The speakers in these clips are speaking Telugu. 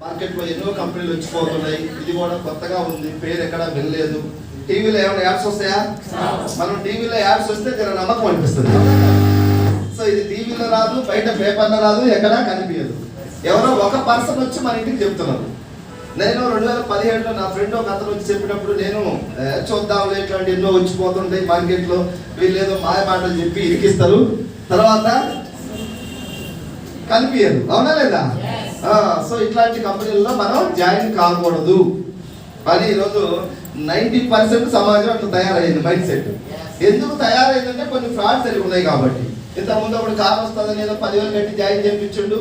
మార్కెట్లో ఎన్నో కంపెనీలు వచ్చిపోతున్నాయి. ఇది కూడా కొత్తగా ఉంది, పేరు ఎక్కడా వినలేదు. టీవీలో ఏమైనా యాడ్స్ వస్తాయా? మనం టీవీలో యాడ్స్ వస్తే జర నమ్మకం అనిపిస్తుంది. సో ఇది టీవీలో రాదు, బయట పేపర్లో రాదు, ఎక్కడా కనిపించదు. ఎవరో ఒక పర్సన్ వచ్చి మన ఇంటికి చెప్తున్నారు. నేను 2017లో నా ఫ్రెండ్ ఒక అతను వచ్చి చెప్పినప్పుడు నేను చూద్దాం ఇట్లాంటి ఎన్నో వచ్చిపోతుంటాయి మార్కెట్లో, వీళ్ళు ఏదో మాయ మాటలు చెప్పి ఇరికిస్తారు, తర్వాత కనిపించదు. అవునా లేదా? సో ఇట్లాంటి కంపెనీల్లో మనం జాయిన్ కాకూడదు అని ఈరోజు 90% సమాజం అట్లా తయారైంది మైండ్ సెట్. ఎందుకు తయారైందంటే కొన్ని ఫ్రాడ్స్ జరిగి ఉన్నాయి కాబట్టి. ఇంతకుముందు ఒకటి కార్ వస్తుందని ఏదో 10,000 కట్టి జాయిన్ చేయించుండు,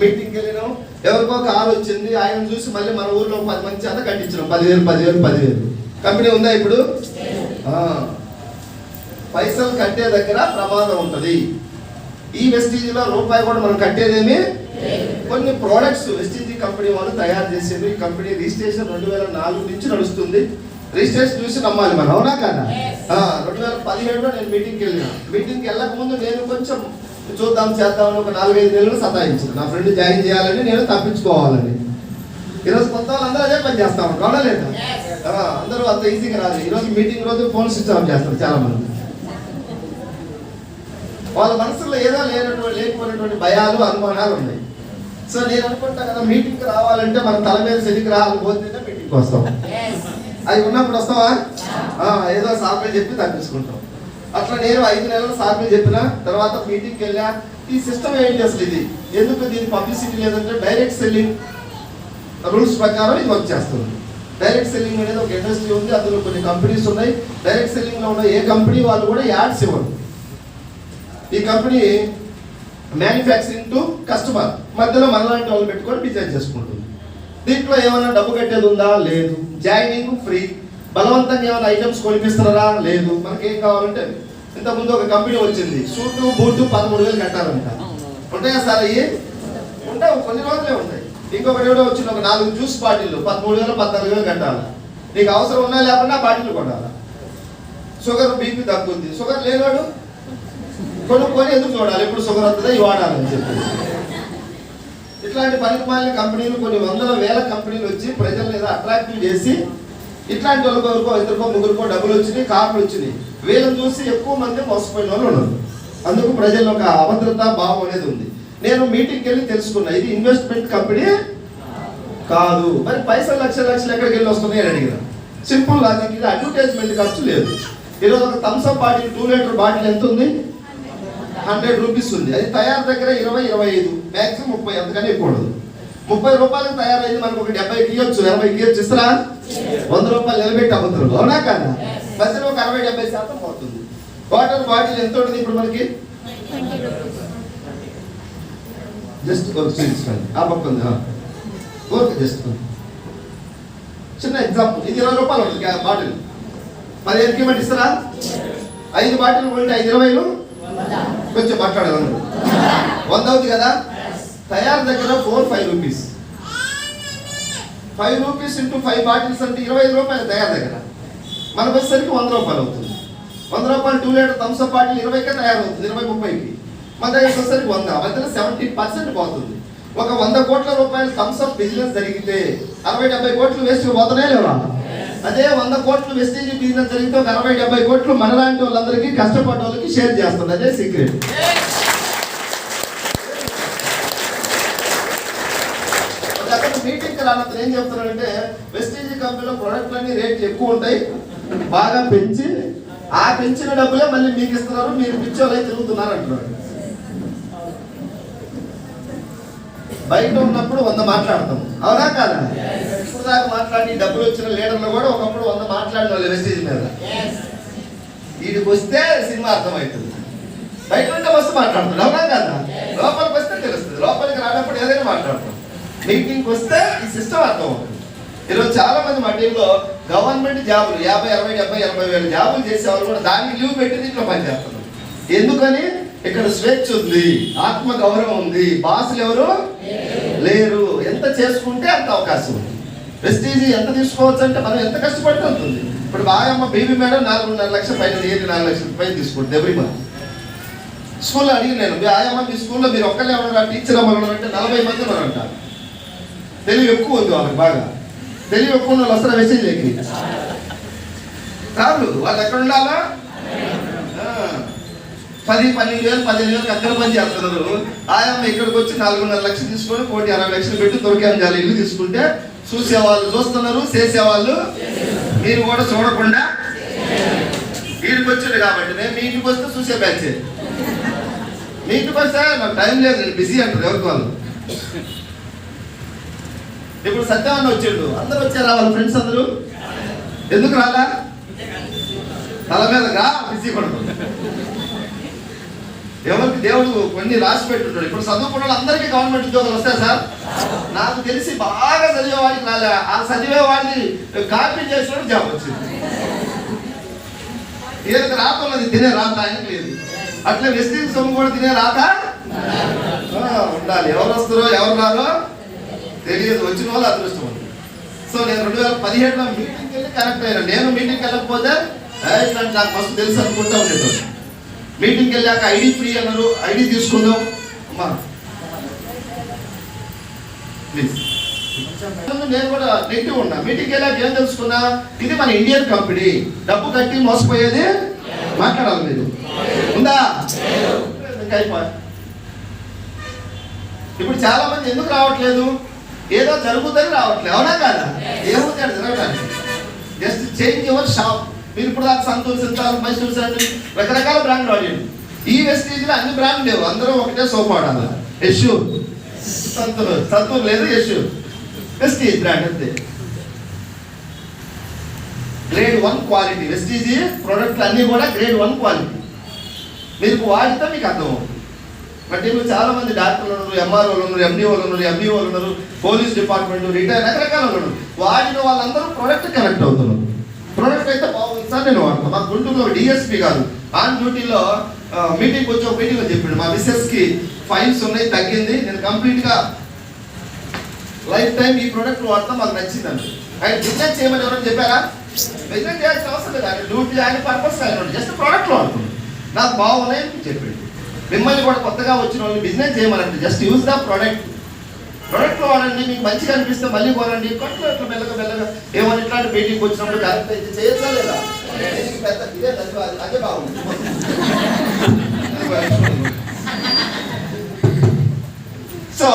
మీటింగ్కి వెళ్ళినాం, ఎవరికో కార్ వచ్చింది, ఆయన చూసి మళ్ళీ మన ఊర్లో 10 మంది అంతా కట్టించినాం 10,000. కంపెనీ ఉందా ఇప్పుడు? పైసలు కట్టే దగ్గర ప్రమాదం ఉంటుంది. ఈ వెస్టీజ్లో రూపాయి కూడా మనం కట్టేదేమి. కొన్ని ప్రోడక్ట్స్ వెస్టీజ్ కంపెనీ వాళ్ళు తయారు చేసేది. ఈ కంపెనీ రిజిస్ట్రేషన్ 2004 నుంచి నడుస్తుంది. రిజిస్ట్రేషన్ చూసి నమ్మాలి మనం, అవునా కదా? 2017లో నేను మీటింగ్కి వెళ్ళిన. మీటింగ్కి వెళ్ళక ముందు నేను కొంచెం చూద్దాం చేద్దామని ఒక 4-5 నెలలు సతాయించాను. నా ఫ్రెండ్ జాయిన్ చేయాలని, నేను తప్పించుకోవాలని. ఈరోజు కొత్త వాళ్ళందరూ అదే పని చేస్తా ఉంటారు, అవునా లేదా? అందరూ అంత ఈజీగా రాదు. ఈరోజు మీటింగ్ రోజు ఫోన్ స్విచ్ ఆఫ్ చేస్తారు చాలా మంది. వాళ్ళ మనసులో ఏదో లేకపోయినటువంటి భయాలు, అనుమానాలు ఉన్నాయి. సో నేను అనుకుంటా కదా, మీటింగ్కి రావాలంటే మన తల మీద శనికి రావాలి పోతేనే మీటింగ్కి వస్తాం. అవి ఉన్నప్పుడు వస్తావా? ఏదో సాకులు చెప్పి తప్పించుకుంటాం. అట్లా నేను 5 నెలలు సాకులు చెప్పిన తర్వాత మీటింగ్కి వెళ్ళా. ఈ సిస్టమ్ ఏంటి అసలు? ఇది ఎందుకు దీని పబ్లిసిటీ లేదంటే డైరెక్ట్ సెల్లింగ్ రూల్స్ ప్రకారం ఇది వర్క్ చేస్తుంది. డైరెక్ట్ సెల్లింగ్ అనేది ఒక ఇండస్ట్రీ ఉంది, అందులో కొన్ని కంపెనీస్ ఉన్నాయి. డైరెక్ట్ సెల్లింగ్లో ఉన్న ఏ కంపెనీ వాళ్ళు కూడా యాడ్స్ ఇవ్వరు. ఈ కంపెనీ మ్యానుఫ్యాక్చరింగ్ టు కస్టమర్ మధ్యలో మనలాంటి వాళ్ళు పెట్టుకొని బిజినెస్ చేసుకుంటుంది. దీంట్లో ఏమైనా డబ్బు కట్టేది ఉందా? లేదు. Joining free. బలవంతంగా ఏమైనా ఐటమ్స్ కొనిపిస్తున్నారా? లేదు. మనకి ఏం కావాలంటే, ఇంతకుముందు ఒక కంపెనీ వచ్చింది, సూటు బూటు 13,000 కట్టాలంట. ఉంటాయా సార్? అయ్యి ఉంటాయి, కొన్ని రోజులే ఉంటాయి. ఇంకొకటి కూడా వచ్చింది, ఒక 4 జ్యూస్ బాటిల్ 13,000 14,000 కట్టాలి. నీకు అవసరం ఉన్నా లేకుండా బాటిల్ కొనాలి. షుగర్ బీపీ తగ్గుద్ది. షుగర్ లేనివాడు కొనుక్కొని ఎందుకు చూడాలి, ఎప్పుడు షుగర్ వస్తుందా ఇవి వాడాలని చెప్పి. ఇట్లాంటి పనికిమాలిన కంపెనీలు, కొన్ని 100,000 కంపెనీలు వచ్చి ప్రజలను ఏదో అట్రాక్టివ్ చేసి, ఇట్లాంటి వాళ్ళకి ఎవరికో 2 3 డబ్బులు వచ్చినాయి, కార్లు వచ్చినాయి. వీళ్ళని చూసి ఎక్కువ మంది మోసపోయిన వాళ్ళు ఉన్నారు. అందుకు ప్రజల్లో ఒక అభద్రతా భావం అనేది ఉంది. నేను మీటింగ్కి వెళ్ళి తెలుసుకున్నా, ఇది ఇన్వెస్ట్మెంట్ కంపెనీ కాదు. మరి పైసలు లక్షలు ఎక్కడికి వెళ్ళి వస్తున్నాయి అని అడిగిన. సింపుల్ లాజిక్, ఇది అడ్వర్టైజ్మెంట్ ఖర్చు లేదు. ఈరోజు ఒక థమ్స్అప్ బాటిల్ 2 లీటర్ బాటిల్ ఎంత ఉంది? 100 రూపీస్ ఉంది. అది తయారు దగ్గర 20-25, మ్యాక్సిమం 30, అంతకని ఎక్కువ ఉండదు. 30 రూపాయలకు తయారైంది, మనకు ఒక 70కి ఇవ్వచ్చు, 80కి ఇవ్వచ్చు. ఇస్తారా? 100 రూపాయలు నిలబెట్టి అమ్ముతారు, అవునా కదా? మధ్యలో ఒక 60-70% పోతుంది. వాటర్ బాటిల్ ఎంత ఉంటుంది ఇప్పుడు మనకి? జస్ట్ ఆ పక్క ఉంది. ఓకే, జస్ట్ చిన్న ఎగ్జాంపుల్. ఇది 20 రూపాయలు ఉంటుంది బాటిల్. 15కి ఇవ్వండి, ఇస్తారా? 5 బాటిల్ కొంటే 5-20 కొంచెం మాట్లాడాలి. 100 అవుతుంది కదా? తయారు దగ్గర 4-5 రూపీస్. 5 రూపీస్ ఇంటూ 5 బాటిల్స్ అంటే 25 రూపాయలు తయారు దగ్గర. మనకు వచ్చేసరికి 100 రూపాయలు అవుతుంది. 100 రూపాయలు 2 లీటర్ థమ్స్అప్ బాటిల్ 20కే తయారవుతుంది, 20-30కి. మన దగ్గర వచ్చేసరికి 100, మధ్యలో 70% పోతుంది. ఒక 100 కోట్ల రూపాయలు థమ్స్అప్ బిజినెస్ జరిగితే 60-70 కోట్లు వేస్ట్ పోతున్నాయి లేవా? అదే 100 కోట్లు వెస్టీజ్ బిజినెస్ జరిగితే ఒక 60-70 కోట్లు మనలాంటి వాళ్ళందరికీ, కష్టపడ్డ వాళ్ళకి షేర్ చేస్తుంది. అదే సీక్రెట్. మీటింగ్కి రానప్పుడు ఏం చెప్తున్నారంటే, వెస్టీజ్ కంపెనీలో ప్రొడక్ట్లన్నీ రేట్లు ఎక్కువ ఉంటాయి, బాగా పెంచి ఆ పెంచిన డబ్బులే మళ్ళీ మీకు ఇస్తున్నారు, మీరు పిచ్చోళ్ళై తిరుగుతున్నారు అంటున్నారు. బయట ఉన్నప్పుడు 100 మాట్లాడతాం, అవునా కాదా? ఇప్పుడు దాకా మాట్లాడి డబ్బులు వచ్చిన లీడర్లు కూడా ఒకప్పుడు 100 మాట్లాడిన వాళ్ళు వెస్టీజ్ మీద. వీడికి వస్తే సినిమా అర్థమవుతుంది. బయట ఉంటే వస్తూ మాట్లాడుతుంది, అవునా కాదా? లోపలికి వస్తే తెలుస్తుంది, లోపలికి రానప్పుడు ఏదైనా మాట్లాడతాం. మీటింగ్కి వస్తే ఈ సిస్టమ్ అర్థం అవుతుంది. ఈరోజు చాలా మంది మా టీంలో గవర్నమెంట్ జాబులు 50-60-70-80 జాబులు చేసేవాళ్ళు కూడా దానికి లీవ్ పెట్టి దీంట్లో పనిచేస్తున్నారు. ఎందుకని? ఇక్కడ స్వేచ్ఛ ఉంది, ఆత్మ గౌరవం ఉంది, బాసులు ఎవరు లేరు. ఎంత చేసుకుంటే అంత అవకాశం ఉంది. వెస్టీజ్ ఎంత తీసుకోవచ్చు అంటే మనం ఎంత కష్టపడితే ఉంటుంది. ఇప్పుడు బాగమ్మ బీబీ మేడం 4.5 లక్షల పైన, 4 లక్షల పైన తీసుకుంటుంది ఎవ్రీ మంత్. స్కూల్లో అడిగి నేను, ఆయమ్మ మీ స్కూల్లో మీరు ఒక్కళ్ళే ఉన్నారా, టీచర్ అమ్మ ఉన్నారంటే 40 మంది ఉన్నారంట. తెలివి ఎక్కువ ఉంది వాళ్ళకి బాగా. తెలివి ఎక్కువ ఉన్న వాళ్ళు వస్తారా మెసేజ్లకి? కాదు, వాళ్ళు ఎక్కడ ఉండాలా? 10-12,000 15,000 అక్కడ పని చేస్తున్నారు. ఆయమ్మ ఇక్కడికి వచ్చి 4.5 లక్షలు తీసుకొని 1,60,00,000 పెట్టి దొరికాంజాలి ఇల్లు తీసుకుంటే చూసేవాళ్ళు చూస్తున్నారు, చేసేవాళ్ళు మీరు కూడా చూడకుండా వీడికి వచ్చాడు కాబట్టి మేము మీ ఇంటికి వస్తే చూసే బ్యాచ్. మీ ఇంటికి వస్తే నాకు టైం లేదు, నేను బిజీ అంటారు ఎవరికి వాళ్ళు. ఇప్పుడు సత్యవాన్ని వచ్చాడు, అందరూ వచ్చారా వాళ్ళ ఫ్రెండ్స్ అందరూ? ఎందుకు రాలా? తల మీద రా బిజీ పడుతుంది. ఎవరికి దేవుడు కొన్ని రాసి పెట్టుంటాడు. ఇప్పుడు చదువుకున్న వాళ్ళు అందరికీ గవర్నమెంట్ ఉద్యోగాలు వస్తాయి సార్. నాకు తెలిసి బాగా చదివేవాడికి రాలే, ఆ చదివేవాడిని కాపీ చేసిన జాబ్ వచ్చింది. ఏదైతే రాత ఉన్నది తినే రాత ఆయనకు లేదు. అట్లా వెస్టింగ్ సొమ్ము కూడా తినే రాత ఉండాలి. ఎవరు వస్తారో ఎవరు రారో తెలియదు, వచ్చిన వాళ్ళు అదృష్టం ఉంది. సో నేను 2017లో మీటింగ్కి వెళ్ళి కనెక్ట్ అయ్యాను. నేను మీటింగ్కి వెళ్ళకపోతే ఇట్లాంటి నాకు ఫస్ట్ తెలుసు అనుకుంటా ఉండేటోడు. మీటింగ్కి వెళ్ళాక ఐడి ఫ్రీ అన్నారు, ఐడి తీసుకుందాం అమ్మా ప్లీజ్. నేను కూడా నెగిటివ్ ఉన్నా. మీటింగ్కి వెళ్ళాక ఏం తెలుసుకున్నా, ఇది మన ఇండియన్ కంపెనీ, డబ్బు కట్టి మోసపోయేది మాట్లాడాలి. మీరు ఉందా? ఇప్పుడు చాలా మంది ఎందుకు రావట్లేదు? ఏదో జరుగుతుందని రావట్లేదు, అవునా కాదా? ఏమవుతుంది అంటే జరగడానికి జస్ట్ చేంజ్ యువర్ షాప్. మీరు ఇప్పుడు దాకా సంతూర్, సింతాల్, మైసూర్ శాండిల్ రకరకాల బ్రాండ్లు వాడారు. ఈ వెస్టీజ్లో అన్ని బ్రాండ్లు లేవు, అందరూ ఒకటే సోప్ వాడాలి. యశు సంతూర్, సంతూర్ లేదు యశు, వెస్టీజ్ బ్రాండ్ అంతే. గ్రేడ్ 1 క్వాలిటీ వెస్టీజ్ ప్రోడక్ట్లు అన్నీ కూడా గ్రేడ్ 1 క్వాలిటీ. మీరు వాడితే మీకు అర్థం అవుతుంది. బట్ ఇప్పుడు చాలా మంది డాక్టర్లు ఉన్నారు, ఎంఆర్ఓలు ఉన్నారు, ఎండిఓలు ఉన్నారు, ఎంఈఓలు ఉన్నారు, పోలీస్ డిపార్ట్మెంట్, రిటైర్ రకరకాల ఉన్నారు. వాడిన వాళ్ళందరూ ప్రోడక్ట్ కనెక్ట్ అవుతున్నారు. ప్రోడక్ట్ అయితే బాగుంది సార్ నేను వాడతాను. మా గుంటూరులో డిఎస్పీ గారు ఆన్ డ్యూటీలో మీటింగ్ వచ్చి ఒక మీటింగ్లో చెప్పిండు, మా మిస్సెస్కి ఫైల్స్ ఉన్నాయి, తగ్గింది, నేను కంప్లీట్గా లైఫ్ టైం ఈ ప్రోడక్ట్ వాడతాం, మాకు నచ్చిందండి. ఆయన బిజినెస్ చేయమని ఎవరైనా చెప్పారా? బిజినెస్ చేయాల్సిన అవసరం లేదు. ఆయన డ్యూటీ, ఆయన పర్పస్ ఆయన జస్ట్ ప్రోడక్ట్లు వాడుతుంది, నాకు బాగున్నాయి చెప్పిండు. మిమ్మల్ని కూడా కొత్తగా వచ్చిన వాళ్ళు బిజినెస్ చేయమనండి, just use the product. Product వాడండి, మీకు మంచిగా అనిపిస్తే మళ్ళీ కొనండి. కొట్లు ఎట్లా మెల్లగా మెల్లగా ఏమని ఇట్లాంటి మీటింగ్కి వచ్చినప్పుడు కరెక్ట్ అయితే చేయొచ్చా లేదా? పెద్ద ఇదే అదే బాగుంది. సో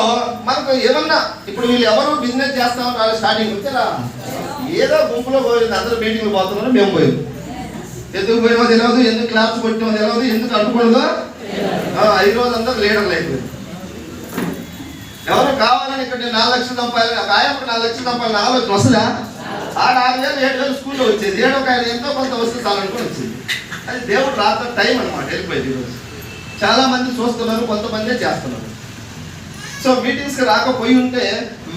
మనకు ఏమన్నా ఇప్పుడు వీళ్ళు ఎవరు బిజినెస్ చేస్తామని వాళ్ళు స్టార్టింగ్ వచ్చారా? ఏదో గుంపులో పోయింది, అందరూ మీటింగ్లు పోతున్నారు, మేము పోయింది. ఎందుకు పోయామో తెలియదు, ఎందుకు క్లాప్స్ కొట్టామో తెలియదు, ఎందుకు అనుకూడదో 5 రోజులంతా లీడర్లు అయిపోయింది. ఎవరు కావాలని ఇక్కడ నేను 4 లక్షలు సంపాలి, ఆయనకు 4 లక్షలు సంపాలని ఆలోచన వస్తుందా? 6,000 7,000 స్కూల్లో వచ్చేది, ఏడో ఒక ఎంతో కొంత వస్తే చాలనుకుని వచ్చింది. అది దేవుడు రాత టైం అనమాట, వెళ్ళిపోయింది. ఈరోజు చాలా మంది చూస్తున్నారు, కొంతమందే చేస్తున్నారు. సో మీటింగ్స్కి రాకపోయి ఉంటే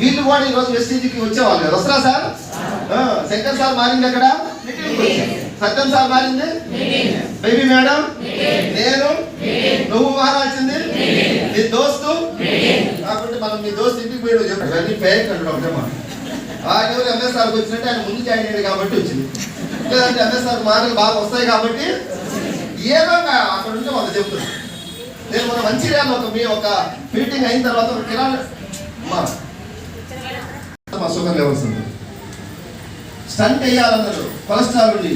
వీళ్ళు కూడా ఈరోజు వెస్టీజ్కి వచ్చేవాళ్ళు కదా. వస్తారా సార్? శంకర్ సార్ మారింది ఎక్కడ? సత్యం సార్ మారింది, బేబీ మేడం, నేను, నువ్వు మారాల్సింది నీ దోస్తు. కాబట్టి మనం మీ దోస్తు ఇంటికి పోయి చెప్పాడు అన్ని ఫేక్ అంటాడు ఒకటేమా. ఎవరు ఎంఎస్ఆర్కి వచ్చినట్టు ఆయన ముందు జాయిన్ అయ్యాడు కాబట్టి వచ్చింది, లేదంటే ఎంఎస్ఆర్ మాటలు బాగా వస్తాయి కాబట్టి ఏదో అక్కడ ఉంటే వాళ్ళు చెప్తున్నారు. నేను మన మంచిర్యాలలో ఒక మీటింగ్ అయిన తర్వాత ఒక కిరాణా మా షుగర్ లెవెల్స్ ఉంది, స్టంట్ వేయాలన్నారు, కొలెస్ట్రాల్ ఉంది.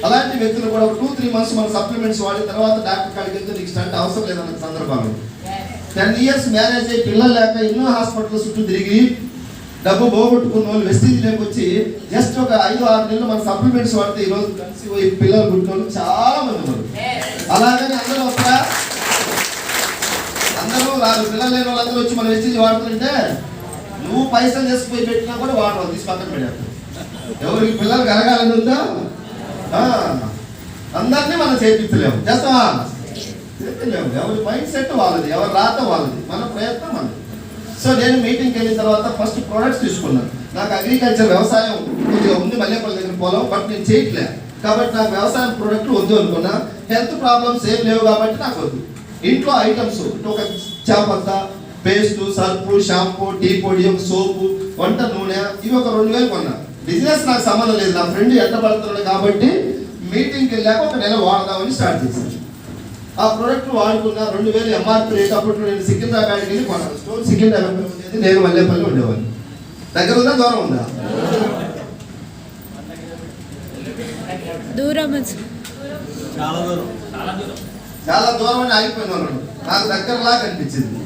అలాంటి వ్యక్తులు కూడా 2-3 మంత్స్ మన సప్లిమెంట్స్ వాడిన తర్వాత డాక్టర్ కాడికి వెళ్తే నీకు స్టంట్ అవసరం లేదన్న సందర్భాలు. 10 years మ్యారేజ్ అయ్యి పిల్లలు లేక ఎన్నో హాస్పిటల్ చుట్టూ తిరిగి డబ్బు పోగొట్టుకున్న వాళ్ళు వెస్టీజ్లోకి వచ్చి జస్ట్ ఒక 5-6 నెలలు మన సప్లిమెంట్స్ వాడితే ఈరోజు కలిసి పోయి పిల్లలు పుట్టిన చాలా మంది ఉన్నారు. అలాగని అందరూ వస్తారా? అందరూ రాదు. పిల్లలు లేని వాళ్ళందరూ వచ్చి మన వెస్టీజ్ వాడుతుంటే నువ్వు పైసలు చేసుకుపోయి పెట్టినా కూడా వాడవు, తీసి పక్కన పెట్టారు. ఎవరికి పిల్లలు కలగాలని ఉందా? అందరినీ మనం చేయించలేము, చేస్తావా? చేయించలేము. ఎవరి మైండ్ సెట్ వాళ్ళది, ఎవరి రాత వాళ్ళది, మన ప్రయత్నం మనది. సో నేను మీటింగ్కి వెళ్ళిన తర్వాత ఫస్ట్ ప్రోడక్ట్స్ తీసుకున్నాను. నాకు అగ్రికల్చర్ వ్యవసాయం కొద్దిగా ఉంది, మల్లెపల్లి దగ్గర పొలం, బట్ నేను చేయట్లే కాబట్టి నాకు వ్యవసాయం ప్రోడక్ట్లు వద్దు అనుకున్నా. హెల్త్ ప్రాబ్లమ్స్ ఏం లేవు కాబట్టి నాకు వద్దు. ఇంట్లో ఐటమ్స్ ఒక చాపత్త, పేస్టు, సర్పు, షాంపూ, టీ పొడి, ఒక సోపు, వంట నూనె, ఇవి ఒక 2,000 కొన్నా. బిజినెస్ నాకు సంబంధం లేదు, నా ఫ్రెండ్ ఎండబడుతున్నాడు కాబట్టి మీటింగ్కి వెళ్ళాక ఒక నెల వాడదామని స్టార్ట్ చేశాను. ఆ ప్రోడక్ట్ వాడుకున్నా. 2,000 MRP rate. అప్పుడు నేను సికింద్రాబాద్కి వెళ్ళి కొన్నాను. స్టోర్ సికింద్రాబాద్ ఉండేది, నేను మల్లెపల్లి ఉండేవాడిని. దగ్గర ఉందా దూరం ఉందా? దూరం, చాలా దూరం అని ఆగిపోయిన వాళ్ళు నాకు దగ్గరలా కనిపించింది,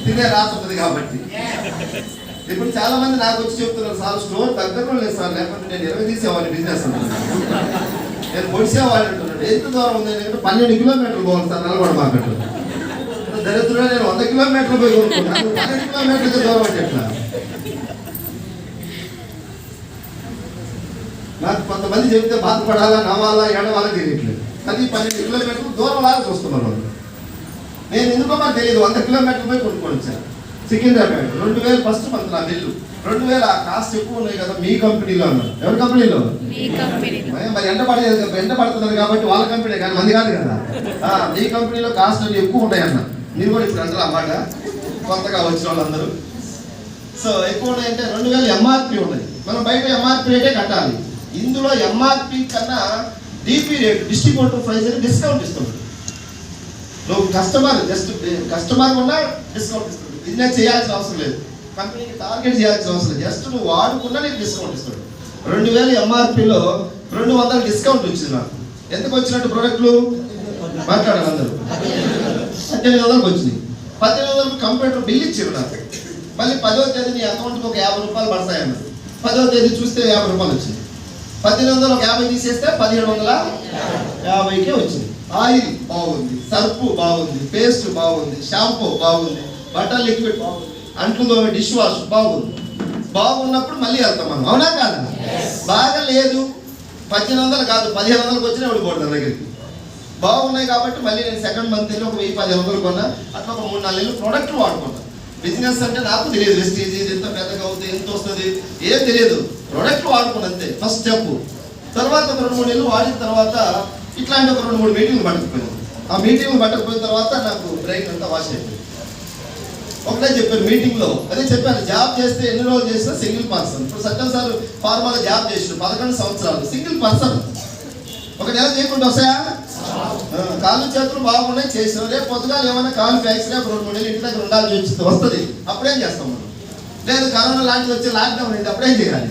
తినే రాత ఉంటుంది కాబట్టి. ఇప్పుడు చాలా మంది నాకు వచ్చి చెప్తున్నారు, సార్ స్టోర్ దగ్గరలో లేదు సార్, లేకపోతే నేను 20 తీసేవాడిని బిజినెస్ అంటున్నాను, నేను పొడిసేవాడిని అంటున్నాడు. ఎంత దూరం ఉంది అంటే 12 కిలోమీటర్లు పోవాలి సార్ నల్గొండ మార్కెట్. దరిద్రంగా నేను 100 కిలోమీటర్లు పోయి కొనుక్కున్నాను, 12 కిలోమీటర్లకి దూరం అంటే ఎట్లా? నాకు కొంతమంది చెప్తే బాధపడాలా, నవ్వాలా, ఏడవాలా తెలియట్లేదు. అది 12 కిలోమీటర్లు దూరం లాగా చూస్తున్నారు వాళ్ళు. నేను ఎందుకో మాకు తెలియదు, 100 కిలోమీటర్లు పోయి కొనుక్కొని వచ్చాను సికింద్రాబాద్. 2000 ఫస్ట్ మంత్ నా బిల్లు 2000. ఆ కాస్ట్ ఎక్కువ ఉన్నాయి కదా మీ కంపెనీలో అన్నారు. ఎవరి కంపెనీలో? మరి ఎండ పడుతున్నారు కాబట్టి వాళ్ళ కంపెనీ కానీ మంది కాదు కదా. మీ కంపెనీలో కాస్ట్ అన్ని ఎక్కువ ఉంటాయన్న. మీరు కూడా ఇప్పుడు అంటారు అన్నమాట, కొత్తగా వచ్చిన వాళ్ళందరూ. సో ఎక్కువ ఉన్నాయంటే 2000 ఎంఆర్పి ఉన్నాయి. మనం బయట ఎంఆర్పి రేటే కట్టాలి. ఇందులో ఎంఆర్పి కన్నా డిపి రేట్, డిస్ట్రిబ్యూటర్ ప్రైస్ అని డిస్కౌంట్ ఇస్తుంది. నువ్వు కస్టమర్ ఉన్నా డిస్కౌంట్ ఇస్తుంది. బిజినెస్ చేయాల్సిన అవసరం లేదు, కంపెనీకి టార్గెట్ చేయాల్సిన అవసరం లేదు. జస్ట్ నువ్వు వాడుకున్నా నీకు డిస్కౌంట్ ఇస్తాడు. 2000 ఎంఆర్పిలో 200 డిస్కౌంట్ వచ్చింది నాకు. ఎందుకు వచ్చినట్టు ప్రోడక్ట్లు మాట్లాడాలి అందరూ. 1800కి వచ్చింది. 1800 కంప్యూటర్ బిల్ ఇచ్చారు నాకు. మళ్ళీ 10వ తేదీ నీ అకౌంట్కి ఒక 50 రూపాయలు పడతాయన్నారు. 10వ తేదీ చూస్తే 50 రూపాయలు వచ్చింది. 1800 ఒక 50 తీసేస్తే 1750కే వచ్చింది. ఆయిల్ బాగుంది, సర్పు బాగుంది, పేస్ట్ బాగుంది, షాంపూ బాగుంది, బటర్ లిక్విడ్ బాగుంది, అంట్లు డిష్ వాష్ బాగుంది. బాగున్నప్పుడు మళ్ళీ వెళ్తాం మనం, అవునా కాదా? బాగా లేదు 1800 కాదు 1500కి వచ్చినా ఇవ్వకూడదు నా దగ్గరికి. బాగున్నాయి కాబట్టి మళ్ళీ నేను సెకండ్ మంత్ వెళ్ళి ఒక 1000-1500 కొన్నా. అట్లా ఒక 3-4 నెలలు ప్రోడక్ట్లు వాడుకుంటాను. బిజినెస్ అంటే నాకు తెలియదు, వెస్టీజ్ ఇది ఎంత పెద్దగా అవుతుంది, ఎంత వస్తుంది ఏం తెలియదు. ప్రోడక్ట్లు వాడుకుని అంతే ఫస్ట్ స్టెప్. తర్వాత ఒక 2-3 నెలలు వాడిన తర్వాత ఇట్లాంటి ఒక 2-3 మీటింగ్లు పట్టకపోయింది. ఆ మీటింగ్లు పట్టకపోయిన తర్వాత నాకు బ్రెయిన్ అంతా వాష్ అయిపోయింది. ఒకటే చెప్పారు మీటింగ్లో, అదే చెప్పాను, జాబ్ చేస్తే ఎన్ని రోజులు చేసినా సింగిల్ పర్సన్. ఇప్పుడు సత్యం సార్ ఫార్మాలో జాబ్ చేసిన 11 సంవత్సరాలు సింగిల్ పర్సన్. ఒక నెల చేయకుండా వస్తాయా? కాళ్ళు చేతులు బాగున్నాయి చేసిన రేపు పొద్దుగా ఏమైనా కాళ్ళు ఫ్యాక్స్ రేపు 2-3 నెలలు ఇంటి దగ్గర ఉండాల్సి వస్తుంది. అప్పుడేం చేస్తాం మనం? లేదు కరోనా లాంటిది వచ్చి లాక్డౌన్ అయింది, అప్పుడేం చేయాలి?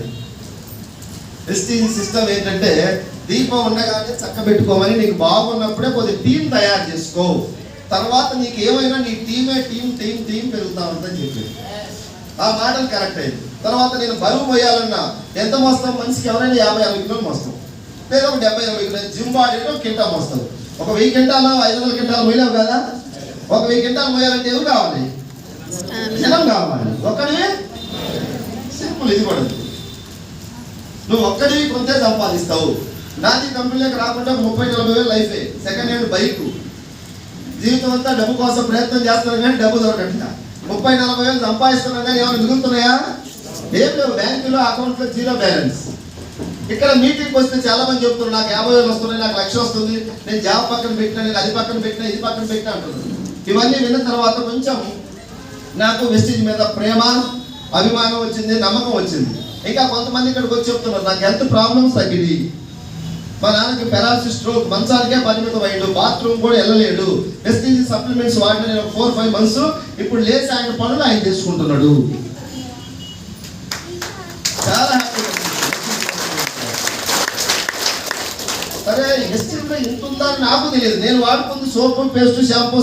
వెస్టీజ్ సిస్టమ్ ఏంటంటే దీపం ఉండగానే చక్క పెట్టుకోమని, నీకు బాగున్నప్పుడే కొద్దిగా టీం తయారు చేసుకో, తర్వాత నీకు ఏమైనా నీ టీమే టీం పెరుగుతా ఉందని చెప్పేది. ఆ మాటలు కరెక్ట్ అయింది. తర్వాత నేను బరువు మోయాలన్నా ఎంత మోస్తాం? మనిషికి ఎవరైనా 50-60 కిలోలు మోస్తాం, లేదా ఒక 70-80 కిలోలు. జిమ్ బాడీలో కింటా మోస్తావు. ఒక 1000 కింటాలు 500 కింటాలు మోయలేవు కదా. ఒక 1000 కింటాలు మోయాలంటే ఎవరు కావాలి? జనం కావాలి. ఒక్కడివి సింపుల్. ఇది కూడా నువ్వు ఒక్కడివి కొంతే సంపాదిస్తావు. నాది కంపెనీలోకి రాకుండా 30-40 వేలు లైఫే. Second hand bike. జీవితం అంతా డబ్బు కోసం ప్రయత్నం చేస్తున్నాను కానీ డబ్బు దొరకట్లా. 30-40 వేలు సంపాదిస్తున్నాను కానీ ఏమైనా మిగులుతున్నాయా? ఏం లేవు. బ్యాంకులో అకౌంట్లో 0 బ్యాలెన్స్. ఇక్కడ మీటింగ్కి వస్తే చాలా మంది చెప్తున్నారు, నాకు 50 వేలు వస్తున్నాయి, నాకు 1,00,000 వస్తుంది, నేను జాబ్ పక్కన పెట్టినా, నేను అది పక్కన పెట్టినా, ఇది పక్కన పెట్టినా అంటున్నాను. ఇవన్నీ విన్న తర్వాత కొంచెం నాకు వెస్టీజ్ మీద ప్రేమ, అభిమానం వచ్చింది, నమ్మకం వచ్చింది. ఇంకా కొంతమంది ఇక్కడికి వచ్చి చెప్తున్నారు, నాకు హెల్త్ ప్రాబ్లమ్స్ తగ్గింది, మా నాన్నకి పెరాలసిస్, స్ట్రోక్, మంచానికే పరిమితం అయ్యాడు, బాత్రూమ్ కూడా వెళ్ళలేడు. వెస్టీజ్ సప్లిమెంట్స్ వాడిన నేను 4-5 మంత్స్ ఇప్పుడు లేచి ఆయన పనులు ఆయన చేసుకుంటున్నాడు. చాలా హ్యాపీ. సరే వెస్టీజ్లో ఇంత ఉందని నాకు తెలియదు. నేను వాడుకుంది సోపు, paste, shampoo,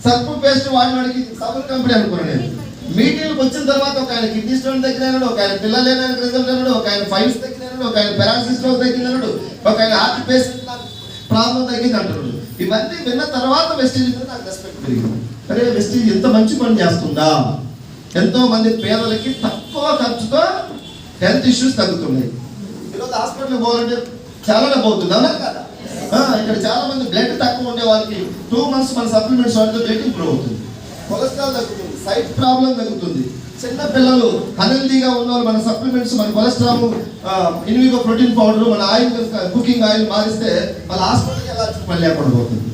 సర్పు paste వాడినవాడికి Sabar company అనుకున్నాను. నేను మీటింగ్కి వచ్చిన తర్వాత ఒక ఆయన కిడ్నీ స్టోన్ తగ్గినాడు, ఒక ఆయన పిల్లలు లేని రిజల్ట్ అన్నాడు, ఒక ఆయన ఫైల్స్ తగ్గినాడు, ఒక ఆయన పెరాలసిస్ స్ట్రోక్ తగ్గినాడు, ఒక ఆయన హార్ట్ పేషెంట్ ప్రాబ్లం తగ్గింది అంటున్నాడు. ఇవన్నీ విన్న తర్వాత వెస్టీజ్ మీద నాకు రెస్పెక్ట్ పెరిగింది. అరే వెస్టీజ్ ఎంత మంచి పని చేస్తుందా, ఎంతో మంది పేదలకి తక్కువ ఖర్చుతో హెల్త్ ఇష్యూస్ తగ్గుతున్నాయి. ఈరోజు హాస్పిటల్కి పోవాలంటే చాలా డబ్బు అవుతుంది, అవునా కదా? ఇక్కడ చాలా మంది బ్లడ్ తక్కువ ఉండే వాళ్ళకి 2 months మన సప్లిమెంట్స్ వాడితే బ్లడ్ ఇంప్రూవ్ అవుతుంది, కొలెస్ట్రాల్ తగ్గుతుంది, సైట్ ప్రాబ్లం తగ్గుతుంది. చిన్న పిల్లలు హెల్తీగా ఉన్నవాళ్ళు మన సప్లిమెంట్స్, మన కొలెస్ట్రాల్, ఇన్విగో ప్రోటీన్ పౌడర్, మన ఆయిల్, కుకింగ్ ఆయిల్ మారిస్తే వాళ్ళ హాస్పిటల్కి వెళ్ళాల్సిన పని లేకుండా పోతుంది.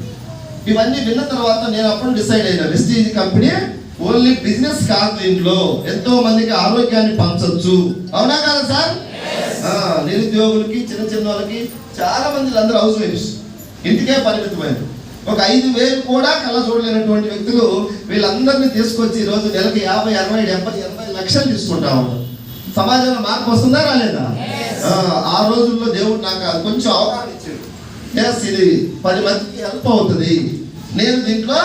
ఇవన్నీ విన్న తర్వాత నేను అప్పుడు డిసైడ్ అయినా, వెస్టీజ్ కంపెనీ ఓన్లీ బిజినెస్ కాదు, దీంట్లో ఎంతో మందికి ఆరోగ్యాన్ని పంచవచ్చు, అవునా కదా సార్? నిరుద్యోగులకి, చిన్న వాళ్ళకి, చాలా మంది అందరూ హౌస్ వైఫ్స్ ఇంటికే పరిమితమైనరు. ఒక 5,000 కూడా కళ్ళ చూడలేనటువంటి వ్యక్తులు వీళ్ళందరినీ తీసుకొచ్చి ఈరోజు నెలకి 50, 60, 70, 80 లక్షలు తీసుకుంటా ఉన్నారు. సమాజంలో మార్పు వస్తుందా రాలేదా? ఆ రోజుల్లో దేవుడు నాకు కొంచెం అవగాహన ఇచ్చాడు. ఎస్, ఇది 10 మందికి హెల్ప్ అవుతుంది, నేను దీంట్లో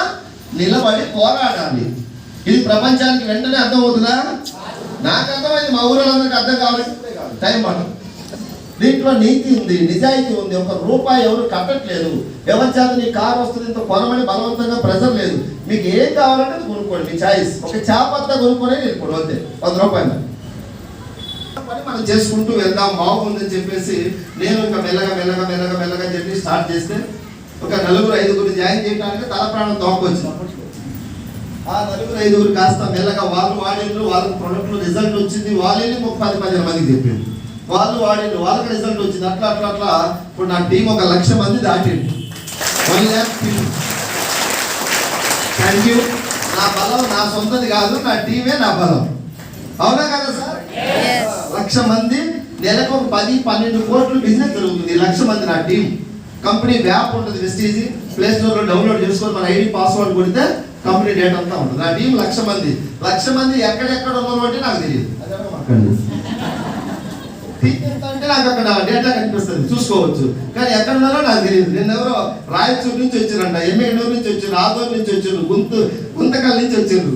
నిలబడి పోరాడాలి. ఇది ప్రపంచానికి వెంటనే అర్థం అవుతుందా? నాకు అర్థమైంది, మా ఊళ్ళందరికీ అర్థం కావాలి, టైం పడదు. దీంట్లో నీతి ఉంది, నిజాయితీ ఉంది. 1 రూపాయి ఎవరు కట్టట్లేదు. ఎవరి చేత నీ కారు వస్తుంది ఇంత కొనమని బలవంతంగా ప్రెజర్ లేదు. మీకు ఏం కావాలంటే అది కొనుక్కోండి, మీ చాయిస్. ఒక చేపత్త కొనుక్కొని వెళ్ళిపోవడం అంతే, 100 రూపాయలు పని మనం చేసుకుంటూ వెళ్దాం బాగుందని చెప్పేసి నేను ఇంకా మెల్లగా చెప్పి స్టార్ట్ చేస్తే ఒక 4-5 జాయిన్ చేయడానికి తల ప్రాణం తోకొచ్చింది. ఆ 4-5 కాస్త మెల్లగా వాళ్ళు వాడిళ్ళు, వాళ్ళకి ప్రొడక్ట్లు రిజల్ట్ వచ్చింది. వాళ్ళు 10-15 మందికి చెప్పింది, వాళ్ళు వాడిళ్ళు, వాళ్ళకి రిజల్ట్ వచ్చింది. అట్లా ఇప్పుడు నా టీం 1,00,000 మంది దాటింది. 1,00,000. Thank you. నా బలం నా సొంతది కాదు, నా టీమే నా బలం. అవునా కదా సార్? 1,00,000 మంది, నెలకు 10-12 కోట్లు బిజినెస్ జరుగుతుంది. 1,00,000 మంది నా టీం. కంపెనీ యాప్ ఉంటుంది, వెస్టీజ్, ప్లే స్టోర్ లో డౌన్లోడ్ చేసుకొని మన ఐడి పాస్వర్డ్ కొడితే కంపెనీ డేటా అంతా ఉంటుంది. నా టీం 1,00,000 మంది. 1,00,000 మంది ఎక్కడెక్కడ ఉన్నారో అంటే నాకు తెలియదు. అంటే నాకు అక్కడ డేటా కనిపిస్తుంది, చూసుకోవచ్చు. కానీ ఎక్కడ ఉన్నారో నాకు తెలియదు. నిన్న ఎవరో రాయచూరు నుంచి వచ్చారంట, ఎమ్మెగనూరు నుంచి వచ్చారు, ఆదూరు నుంచి వచ్చారు, గుంతకల్ నుంచి వచ్చారు.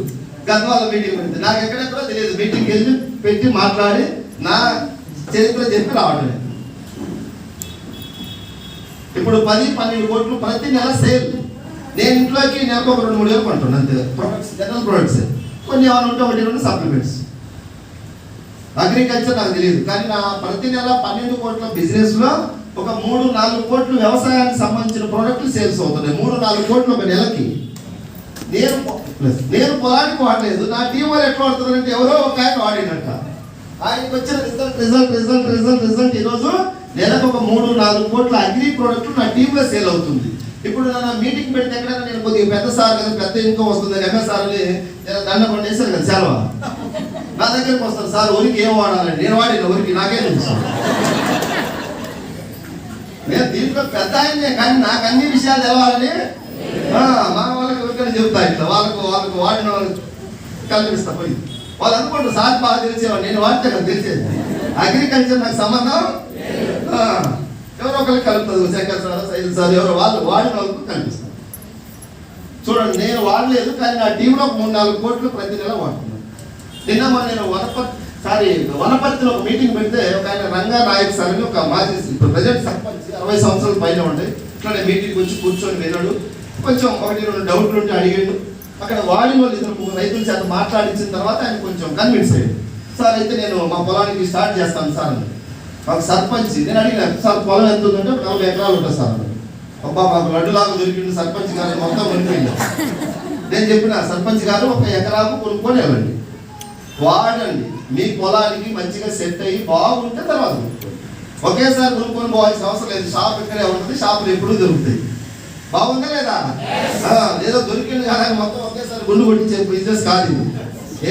గద్వాల మీటింగ్ పెడితే నాకు ఎక్కడెక్కడో తెలియదు. మీటింగ్కి వెళ్ళి పెట్టి మాట్లాడి నా చరిత్ర చెప్పి రావడమే. ఇప్పుడు 10-12 కోట్లు ప్రతి నెల సేల్. నేను ఇంట్లోకి నెలకు 2-3 వేలు కొంటాను అంతే. ప్రొడక్ట్స్, జనరల్ ప్రొడక్ట్స్, కొన్ని ఏమైనా ఉంటే 1-2 సప్లిమెంట్స్. అగ్రికల్చర్ నాకు తెలియదు. కానీ నా ప్రతి నెల 12 కోట్ల బిజినెస్ లో ఒక 3-4 కోట్లు వ్యవసాయానికి సంబంధించిన ప్రోడక్ట్లు సేల్స్ అవుతున్నాయి. 3-4 కోట్లు ఒక నెలకి. నేను పొలానికి వాడలేదు, నా టీం వాళ్ళు ఎట్లా వాడుతున్నారంటే ఎవరో ఒక ఆయన వాడినట్ట. ఆయనకి వచ్చిన రిజల్ట్ ఈరోజు నెలకు ఒక 3-4 కోట్ల అగ్రి ప్రోడక్ట్లు నా టీంలో సేల్ అవుతుంది. ఇప్పుడు నా మీటింగ్ పెడితే ఎక్కడైనా నేను కొద్దిగా పెద్ద సార్ కదా, పెద్ద ఇన్కమ్ వస్తుంది, ఎంఎస్ఆర్ అని దండ కొండేసారు కదా సెలవు, నా దగ్గరికి వస్తారు. సార్ ఊరికి ఏం వాడాలండి? నేను వాడిన ఊరికి నాకే తెలుసు. నేను దీంట్లో పెద్ద ఆయనే, కానీ నాకు అన్ని విషయాలు తెలవాలని మా వాళ్ళకి ఎవరికైనా చెబుతా. ఇట్లా వాళ్ళకు వాడిన వాళ్ళకి కల్పిస్తా. పోయి వాళ్ళు అనుకుంటారు సార్ బాగా తెలిసేవాడు, నేను వాడితే కదా తెలిసేది. అగ్రికల్చర్ నాకు సంబంధం ఎవరో ఒకరికి కలుపుతుంది. శంకర్ సార్, సైదుల్ సార్, ఎవరో వాళ్ళు వాడిన వాళ్ళకు కనిపిస్తారు. చూడండి, నేను వాడలేదు, కానీ నా టీంలో 3-4 కోట్లు ప్రతి నెల వాడుతున్నాను. నిన్న నేను వనపర్తిలో ఒక మీటింగ్ పెడితే ఒక ఆయన రంగా నాయక్ సార్ అని ఒక మాజీ, ఇప్పుడు ప్రజెంట్ సర్పంచ్, 60 సంవత్సరాల పైన ఉండే, ఇట్లా మీటింగ్ వచ్చి కూర్చొని విన్నాడు. కొంచెం 1-2 డౌట్లు ఉంటే అడిగాడు. అక్కడ వాడిన వాళ్ళు 2-3 రైతుల చేత మాట్లాడించిన తర్వాత ఆయన కొంచెం కన్విన్స్ అయ్యాడు. సార్ అయితే నేను మా పొలానికి స్టార్ట్ చేస్తాను సార్ అని. మాకు సర్పంచ్, నేను అడిగినాను సార్ పొలం ఎంత ఉందంటే 40 ఎకరాలు ఉంటుంది సార్ అని. అబ్బా మాకు లడ్డులాగా దొరికింది సర్పంచ్ గారు, మొత్తం కొనిపోయింది. నేను చెప్పిన సర్పంచ్ గారు 1 ఎకరాకు కొనుక్కొని వెళ్ళండి, వాడండి, మీ పొలానికి మంచిగా సెట్ అయ్యి బాగుంటే తర్వాత ఒకేసారి కొనుక్కొని పోవాల్సిన అవసరం లేదు. షాప్ ఇక్కడే ఉంటుంది, షాపులు ఎప్పుడూ దొరుకుతాయి. బాగుందా లేదా? ఏదో దొరికింది కదా మొత్తం ఒకేసారి గుండు కొట్టించే బిజినెస్ కాదు.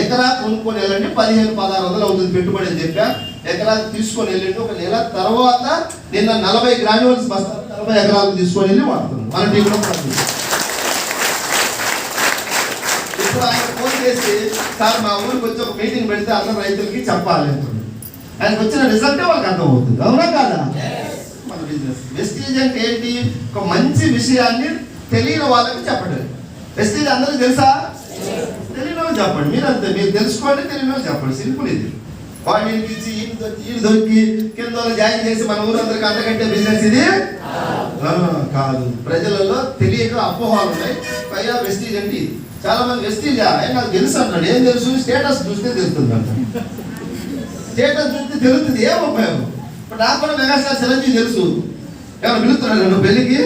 ఎకరా కొనుక్కొని వెళ్ళండి, 1500-1600 అవుతుంది పెట్టుబడి అని చెప్పా. ఎకరా తీసుకొని వెళ్ళండి. ఒక నెల తర్వాత నిన్న 40 గ్రాన్యూల్స్ బస్తాలు 40 ఎకరాలకు తీసుకొని వెళ్ళి వాడుతున్నాం. మన టీంలో ఇప్పుడు ఆయన ఫోన్ చేసి సార్ మా ఊరికి వచ్చి ఒక మీటింగ్ పెడితే అందరు రైతులకి చెప్పాలి అంటున్నాడు. ఆయనకు వచ్చిన రిజల్టే వాళ్ళకి అర్థం అవుతుంది. అవునా కాదా? మన బిజినెస్ వెస్టీజ్ అంటే ఏంటి? ఒక మంచి విషయాన్ని తెలియని వాళ్ళకి చెప్పండి. వెస్టీజ్ అందరికీ తెలుసా? తెలియని వాళ్ళు చెప్పండి. మీరు అంతే, మీరు తెలుసుకోండి, తెలియని వాళ్ళు చెప్పండి. సింపుల్ ఇది. వాడిని ఇచ్చి ఈయన దొరికి కింద జాయిన్ చేసి మన ఊరందరికీ అంతకంటే బిజినెస్ ఇది కాదు. ప్రజలలో తెలియక అపోహాలు ఉన్నాయి. పైగా వెస్టీజ్ అంటే చాలా మంది వెస్టీజ్ నాకు తెలుసు అంటాడు. ఏం తెలుసు? స్టేటస్ చూస్తే తెలుస్తుంది అంట. స్టేటస్ చూస్తే తెలుస్తుంది, ఏం ఉపయోగం? ఇప్పుడు నాకు కూడా మెగాస్టార్ చిరంజీవి తెలుసు. ఏమైనా పిలుస్తున్నాడు నన్ను పెళ్ళికి?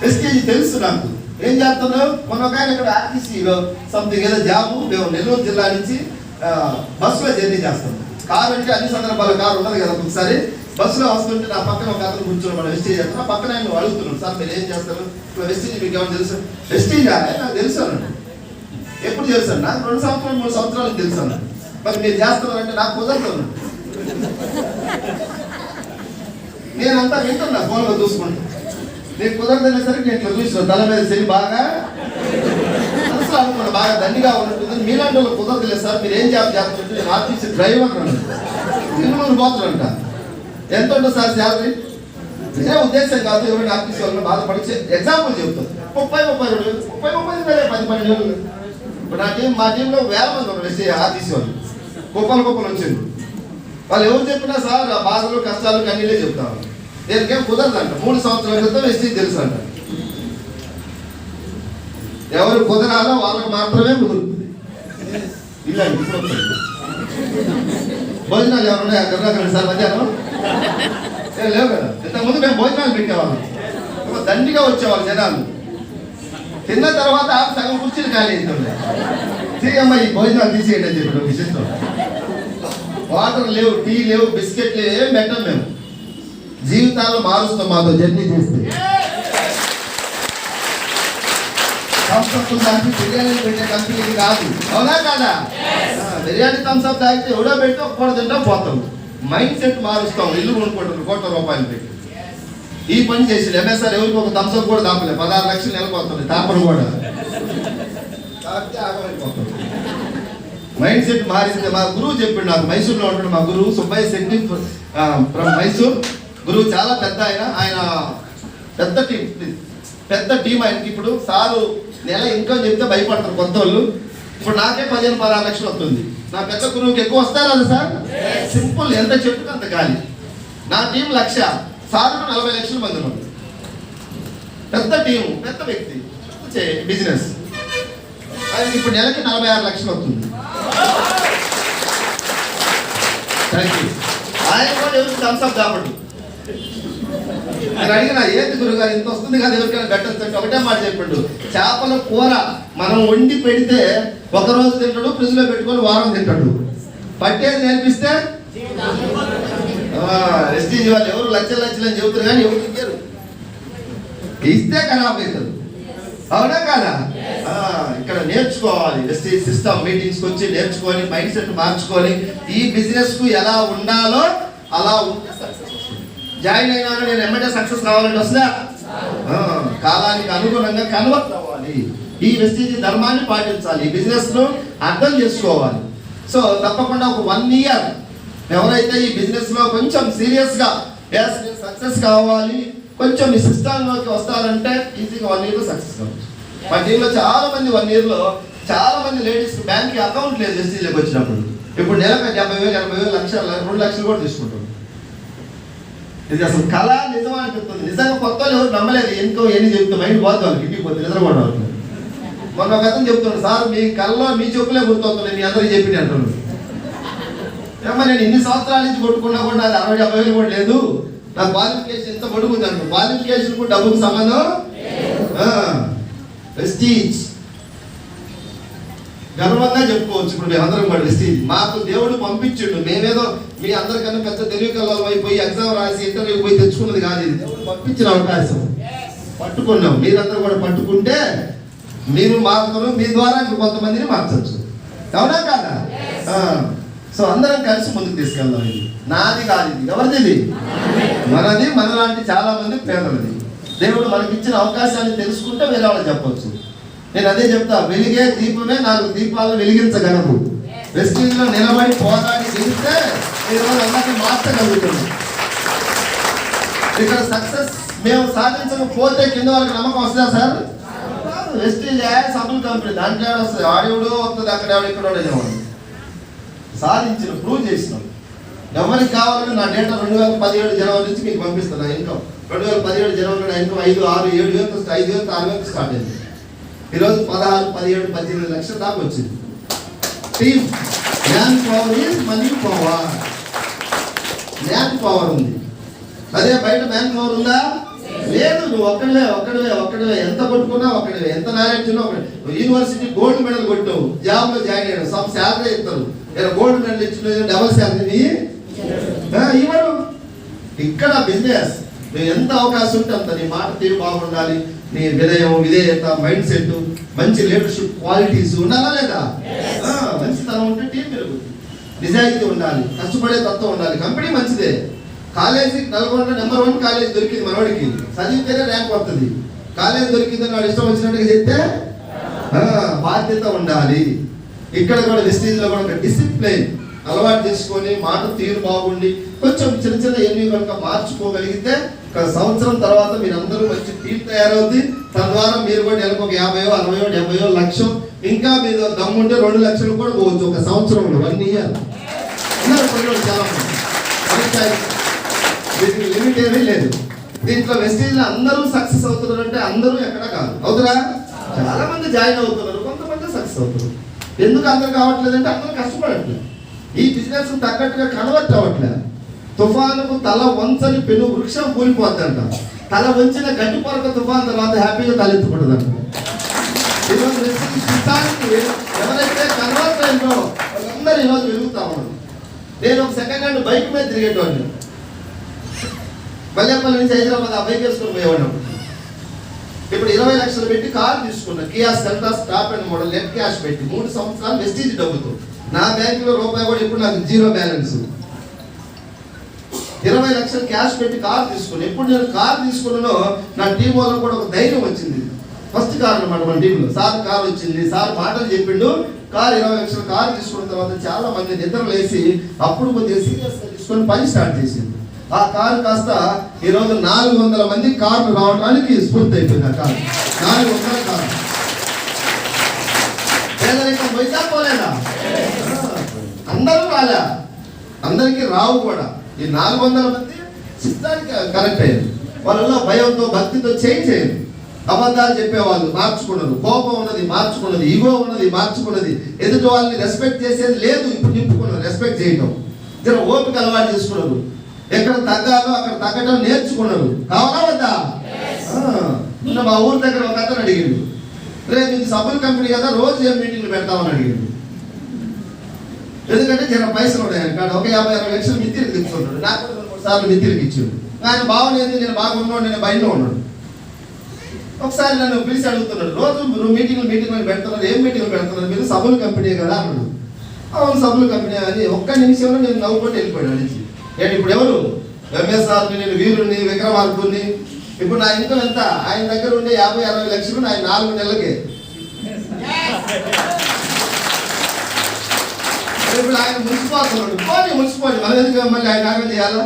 వెస్టీజ్ తెలుసు నాకు. ఏం చేస్తున్నావు? మొన్న ఒక ఆయన ఇక్కడ ఆర్టీసీలో సంథింగ్ ఏదో జాబు, మేము నెల్లూరు జిల్లా నుంచి బస్సులో జర్నీ చేస్తాం. కారు అంటే అన్ని సందర్భాల్లో కారు ఉండదు కదా. ఒకసారి బస్సులో వస్తుంటే నా పక్కన ఒక అతను కూర్చొని మన వెస్టీజ్ చేస్తున్నా. పక్కన ఆయన అడుగుతున్నాడు, సార్ మీరు ఏం చేస్తారు? ఇప్పుడు వెస్టీజ్ మీకు ఏమైనా తెలుసు? వెస్టీజ్ నాకు తెలుసు అన్నాడు. ఎప్పుడు తెలుసు అన్న? 2 సంవత్సరాలు 3 సంవత్సరాలు తెలుసు అన్నాడు. మరి మీరు చేస్తున్నారంటే నాకు కుదరదు. నేనంతా వింటున్నా ఫోన్లో చూసుకుంటా. నేను కుదరదనేసరికి నేను ఇట్లా చూసిన తల మీద చెల్లి బాగా మనసులో అనుకున్నా బాగా దండిగా ఉన్నట్టుంది, మీలాంటి వాళ్ళు కుదరదులేదు సార్, మీరు ఏం జాబ్ చేస్తుంటే నేను ఆర్టీసీ డ్రైవర్ తిరుమలూరు పోతులంట. ఎంత ఉంటుంది సార్ శాలరీ? ఇదే ఉద్దేశం కాదు, ఎవరైనా ఆర్టీసీ వాళ్ళని బాధపడి ఎగ్జాంపుల్ చెప్తాను. 30-32 10-12 వేలు. ఇప్పుడు మా టీంలో వేల మంది ఉన్నారు ఆర్టీసీ వాళ్ళు, కుప్పలు వచ్చింది. వాళ్ళు ఎవరు చెప్పినా సార్ ఆ బాధలు కష్టాలు కన్నీళ్ళే చెప్తాను. దేనికేం కుదరదంట. 3 సంవత్సరాల క్రితం ఎస్టీ తెలుసు అంట. ఎవరు కుదరాలో వాళ్ళకి మాత్రమే కుదురుతుంది. ఇల్లండి ఇప్పుడు భోజనాలు ఎవరున్నాయి అక్కడ సార్ మధ్యాహ్నం లేవు కదా. ఇంతకుముందు మేము భోజనాలు పెట్టేవాళ్ళం, దండిగా వచ్చేవాళ్ళు జనాలు. తిన్న తర్వాత సగం కుర్చీలు ఖాళీ అవుతుండే. తీయమ్మ ఈ భోజనాలు తీసేయండి అని చెప్పి విషయంలో వాటర్ లేవు, టీ లేవు, బిస్కెట్ లేవు, ఏం పెట్టాం మేము. జీవితాల్లో మారుస్తాం మాతో జర్నీ చేస్తే. బిర్యానీ పెట్టే కంపెనీకి కాదు, అవునా కాదా? బిర్యానీ థమ్స్అప్ తాగితే ఎవడో పెట్టి ఒక పూట తింటాం పోతాం. మైండ్ సెట్ మారుస్తాం. ఇల్లు కొనుక్కుంటాం ₹1,00,00,000 పెట్టి. ఈ పని చేసి ఎంఎస్ఆర్ ఎవరికి ఒక థమ్స్అప్ కూడా దాపలేదు. 16 లక్షలు నెలకొస్తుంది తాపరు కూడా. కాబట్టి ఆగమైపోతాం. మైండ్ సెట్ మారింది. మా గురువు చెప్పిండు నాకు, మైసూర్లో ఉంటాడు మా గురువు సుబ్బయ్య శెట్టి ఫ్రమ్ మైసూర్. గురువు చాలా పెద్ద ఆయన పెద్ద టీం ఆయనకి. ఇప్పుడు సారు నెల ఇన్కమ్ చెప్తే భయపడతారు కొత్త వాళ్ళు. ఇప్పుడు నాకే 15-16 లక్షలు వస్తుంది. నా పెద్ద గురువుకి ఎక్కువ వస్తారా సార్? సింపుల్, ఎంత చెప్పుకు అంత గాలి. నా టీం 1,00,000, సార్ 40 లక్షల మంది ఉన్నారు. పెద్ద టీము, పెద్ద వ్యక్తి, బిజినెస్. ఆయనకి ఇప్పుడు నెలకి 46 లక్షలు వస్తుంది. ఆయన కూడా ఎవరికి థమ్స్అప్ కాబట్టి నేను అడిగిన, ఏంటి గురుగారు ఇంత వస్తుంది కదా ఎవరికైనా పెట్టచ్చు? ఒకటే మాట చెప్పిండు, చేపల కూర మనం వండి పెడితే ఒకరోజు తింటాడు, ఫ్రిడ్జ్ లో పెట్టుకొని వారం తింటాడు. పట్టేది నేర్పిస్తే రెస్టీజ్ వాళ్ళు ఎవరు లక్షలు అని చెబుతారు కానీ ఎవరు ఇయ్యరు. ఇస్తే ఖరాబ్ అవుతారు, అవునా కాదా? ఇక్కడ నేర్చుకోవాలి. రెస్టీజ్ సిస్టమ్ మీటింగ్స్కి వచ్చి నేర్చుకొని మైండ్ సెట్ మార్చుకొని ఈ బిజినెస్ కు ఎలా ఉండాలో అలా ఉంటే సక్సెస్ వస్తుంది. జాయిన్ అయినాను నేను ఎమ్మటే సక్సెస్ రావాలంటే వస్తుందా? కాలానికి అనుగుణంగా కన్వర్ట్ అవ్వాలి. ఈ వెస్టీజ్ ధర్మాన్ని పాటించాలి. ఈ బిజినెస్ ను అర్థం చేసుకోవాలి. సో తప్పకుండా ఒక 1 ఇయర్ ఎవరైతే ఈ బిజినెస్ లో కొంచెం సీరియస్ గా సక్సెస్ కావాలి, కొంచెం ఈ సిస్టమ్ లోకి వస్తారంటే ఈజీగా 1 ఇయర్ లో సక్సెస్ కావచ్చు. మా టీంలో చాలా మంది 1 ఇయర్ లో చాలా మంది లేడీస్ బ్యాంక్ అకౌంట్ లేదు వెస్టీజ్లోకి వచ్చినప్పుడు. ఇప్పుడు నెలకు 70,000, 80,000, లక్షలు, 2 లక్షలు కూడా తీసుకుంటారు. ఇది అసలు కళ నిజం అనిపిస్తుంది. నిజంగా కొత్త ఎవరు నమ్మలేదు. ఎన్ని చెప్తే మైండ్ పోతుంది వాళ్ళకి, ఇంటికి పోతే నిద్రపోవడం అవుతుంది. మొన్న ఒక అతను చెప్తున్నాడు, సార్ మీ కళ్ళలో మీ చెప్పులే గుర్తవుతున్నాయి, మీ అందరికీ చెప్పిన అంటున్నాడు. ఏమో నేను ఇన్ని సంవత్సరాల నుంచి కొట్టుకున్నా కూడా అది 60,000-70,000 కూడా లేదు. నా క్వాలిఫికేషన్ ఎంత పడుకుంది అంటారు. క్వాలిఫికేషన్ కూడా డబ్బుకు సంబంధం. వెస్టీజ్ గర్వంగా చెప్పుకోవచ్చు. ఇప్పుడు మేమందరం కూడా వెస్టీజ్ మాకు దేవుడు పంపించిండు. మేమేదో మీ అందరికన్నా పెద్ద తెలివికల్లో అయిపోయి ఎగ్జామ్ రాసి ఇంటర్వ్యూ పోయి తెచ్చుకున్నది కాదు. ఇది దేవుడు పంపించిన అవకాశం. పట్టుకున్నాం. మీరందరూ కూడా పట్టుకుంటే మీరు మాత్రం మీ ద్వారా కొంతమందిని మార్చచ్చు, అవునా కాదా? సో అందరం కలిసి ముందుకు తీసుకెళ్దాం. ఇది నాది కాదు, ఇది ఎవరిది? ఇది మనది. మనలాంటి చాలా మంది పేదలది. దేవుడు మనకి ఇచ్చిన అవకాశాన్ని తెలుసుకుంటే వేరే వాళ్ళు చెప్పొచ్చు. నేను అదే చెప్తా, వెలిగే దీపమే 4 దీపాలను వెలిగించగలము. వెస్టీజ్ లో నిలబడి పోరాడి గెలిస్తే ఈరోజు అందరినీ మార్చగలుగుతుంది. ఇక్కడ సక్సెస్ మేము సాధించకపోతే కింద వాళ్ళకి నమ్మకం వస్తుందా సార్? వెస్టీజ్ సబుల్ కంపెనీ, దాంట్లో వస్తుంది. ఆడేవుడో వస్తుంది, అక్కడ ఇక్కడ సాధించిన ప్రూవ్ చేసినాం. ఎవరికి కావాలని నా డేటా 2017 జనవరి నుంచి మీకు పంపిస్తాను. ఇన్కమ్ 2017 జనవరి నా ఇన్కమ్ 5, 6, 7,000, 5,000, 6,000 స్టార్ట్ అయింది. ఈరోజు 16, 17, 18 లక్షల దాకా వచ్చింది. Team man power is money power. Man power ఉంది. అదే బయట మ్యాన్ పవర్ ఉందా? లేదు. నువ్వు ఒక్కడివే ఎంత కొట్టుకున్నా ఒక్కడివే, ఎంత నాలెడ్జ్ ఉన్నా ఒకటి. యూనివర్సిటీ గోల్డ్ మెడల్ కొట్టావు, జాబ్ లో జాయిన్ అయ్యాడు, సమ్ శాలరీ ఇస్తారు. గోల్డ్ మెడల్ ఇచ్చిన డబల్ శాలరీ ఇవ్వరు. ఇక్కడ బిజినెస్ నువ్వు ఎంత అవకాశం ఉంటే అంత. నీ మాట తీరు బాగుండాలి, నీ వినయం, విధేయత, మైండ్ సెట్, మంచి లీడర్షిప్ క్వాలిటీస్ ఉండాలా లేదా? మంచితనం ఉంటే టీం పెరుగుతుంది. నిజాయితీ ఉండాలి, కష్టపడే తత్వం ఉండాలి. కంపెనీ మంచిదే. కాలేజీ నల్గొండ నెంబర్ 1 కాలేజ్ దొరికింది మనవాడికి. చదివితేనే ర్యాంక్ వస్తుంది. కాలేజ్ దొరికిందని వాడు ఇష్టం వచ్చినట్టుగా చెప్తే బాధ్యత ఉండాలి. ఇక్కడ కూడా వెస్టీజ్లో కూడా ఒక డిసిప్లిన్ అలవాటు చేసుకొని మాట తీరు బాగుండి కొంచెం చిన్న చిన్న ఎన్ని కనుక మార్చుకోగలిగితే ఒక సంవత్సరం తర్వాత మీరందరూ మంచి టీం తయారవుద్ది. తద్వారా మీరు కూడా నెలకు ఒక 50, 60, 70 లక్షం, ఇంకా మీరు దమ్ముంటే 2 లక్షలు కూడా పోవచ్చు ఒక సంవత్సరంలో, 1 ఇయర్. చాలా దీనికి లిమిట్ ఏమీ లేదు. దీంట్లో వెస్టీజ్లో అందరూ సక్సెస్ అవుతున్నారు అంటే అందరూ ఎక్కడ కాదు, అవుతురా? చాలా మంది జాయిన్ అవుతున్నారు, కొంతమంది సక్సెస్ అవుతున్నారు. ఎందుకు అందరు కావట్లేదు అంటే అందరూ కష్టపడట్లేదు. ఈ బిజినెస్ తగ్గట్టుగా కన్వర్ట్ అవ్వట్లేదు. తుఫానుకు తల వంచని పెను వృక్షం కూలిపోద్దంట, తల వంచిన గడ్డి పొరక తుఫాన్ తర్వాత హ్యాపీగా తలెత్తుకుంటుందంట. ఈరోజు ఎవరైతే కన్వర్ట్ అయిందో వాళ్ళందరూ ఈరోజు వెలుగుతా ఉన్నారు. నేను ఒక సెకండ్ హ్యాండ్ బైక్ మీద తిరిగేటోడిని. బల్లేపల్లి నుంచి హైదరాబాద్ ఆ బైక్ వేసుకొని పోయేవాడిని. ఇప్పుడు 20 లక్షలు పెట్టి కారు తీసుకున్నా, Kia Seltos top and model, net cash పెట్టి 3 సంవత్సరాలు వెస్టీజ్ డబ్బుతో. నా బ్యాంకులో రూపాయి కూడా ఇప్పుడు నాకు 0 బ్యాలెన్స్. 20 లక్షలు క్యాష్ పెట్టి కారు తీసుకుని, ఎప్పుడు నేను కారు తీసుకున్నానో నా టీం వాళ్ళకు కూడా ఒక ధైర్యం వచ్చింది. ఫస్ట్ కారు అనమాట మన టీంలో. సార్ కారు వచ్చింది, సార్ మాటలు చెప్పిండు. కారు 20 లక్షలు కారు తీసుకున్న తర్వాత చాలా మంది నిద్ర లేసి అప్పుడు కొద్దిగా సీరియస్గా తీసుకొని పని స్టార్ట్ చేసింది. ఆ కారు కాస్త ఈరోజు 400 మంది కార్లు రావడానికి స్ఫూర్తి అయిపోయింది. ఆ కారు 400 కారు. పేదరికం పోయినా పోలేదా? అందరూ రాలే, అందరికీ రావు కూడా. ఈ 400 మంది సిద్ధానికి కరెక్ట్ అయ్యారు. వాళ్ళలో భయంతో భక్తితో చేయరు. అబద్ధాలు చెప్పేవాళ్ళు మార్చుకున్నారు, కోపం ఉన్నది మార్చుకున్నది, ఈగో ఉన్నది మార్చుకున్నది, ఎదుటి వాళ్ళని రెస్పెక్ట్ చేసేది లేదు ఇప్పుడు నింపుకున్నారు. రెస్పెక్ట్ చేయటం జర ఓపిక అలవాటు చేసుకున్నారు. ఎక్కడ తగ్గాలో అక్కడ తగ్గడం నేర్చుకున్నారు. కావాలా వద్దా? మా ఊరి దగ్గర ఒక అతను అడిగిండు, రేపు ఇది సబ్బుల కంపెనీ కదా, రోజు ఏం మీటింగ్లు పెడతామని అడిగిండు. ఎందుకంటే జర పైసలు ఉన్నాయి కానీ ఒక 50-60 లక్షలు మిత్తిరికి తెచ్చుకున్నాడు. నాకు కూడా 2-3 సార్లు మిత్తిరికి ఇచ్చాడు. ఆయన బాగులేదు, నేను బాగున్నాడు, నేను బయటలో ఉన్నాడు. ఒకసారి నన్ను పిలిచి అడుగుతున్నాడు, రోజు మీటింగ్లు పెడుతున్నారు, ఏం మీటింగ్లు పెడుతున్నారు మీరు? సబ్బుల కంపెనీ కదా అన్నాడు. అవును సబ్బుల కంపెనీ అని ఒక్క నిమిషంలో నేను నవ్వుకొని వెళ్ళిపోయాడు అడిచి. ఏంటి ఇప్పుడు ఎవరు? ఎంఎస్ఆర్ని, నేను వీరుని, విక్రమార్కుని. ఇప్పుడు నా ఇన్కమ్ ఎంత? ఆయన దగ్గర ఉండే 50-60 లక్షలు నా 4 నెలలకే. ఇప్పుడు ఆయన మున్సిపాలిటీ పోనీ మున్సిపాలిటీ మనం ఎందుకు మళ్ళీ ఆయన ఆగం చేయాలా?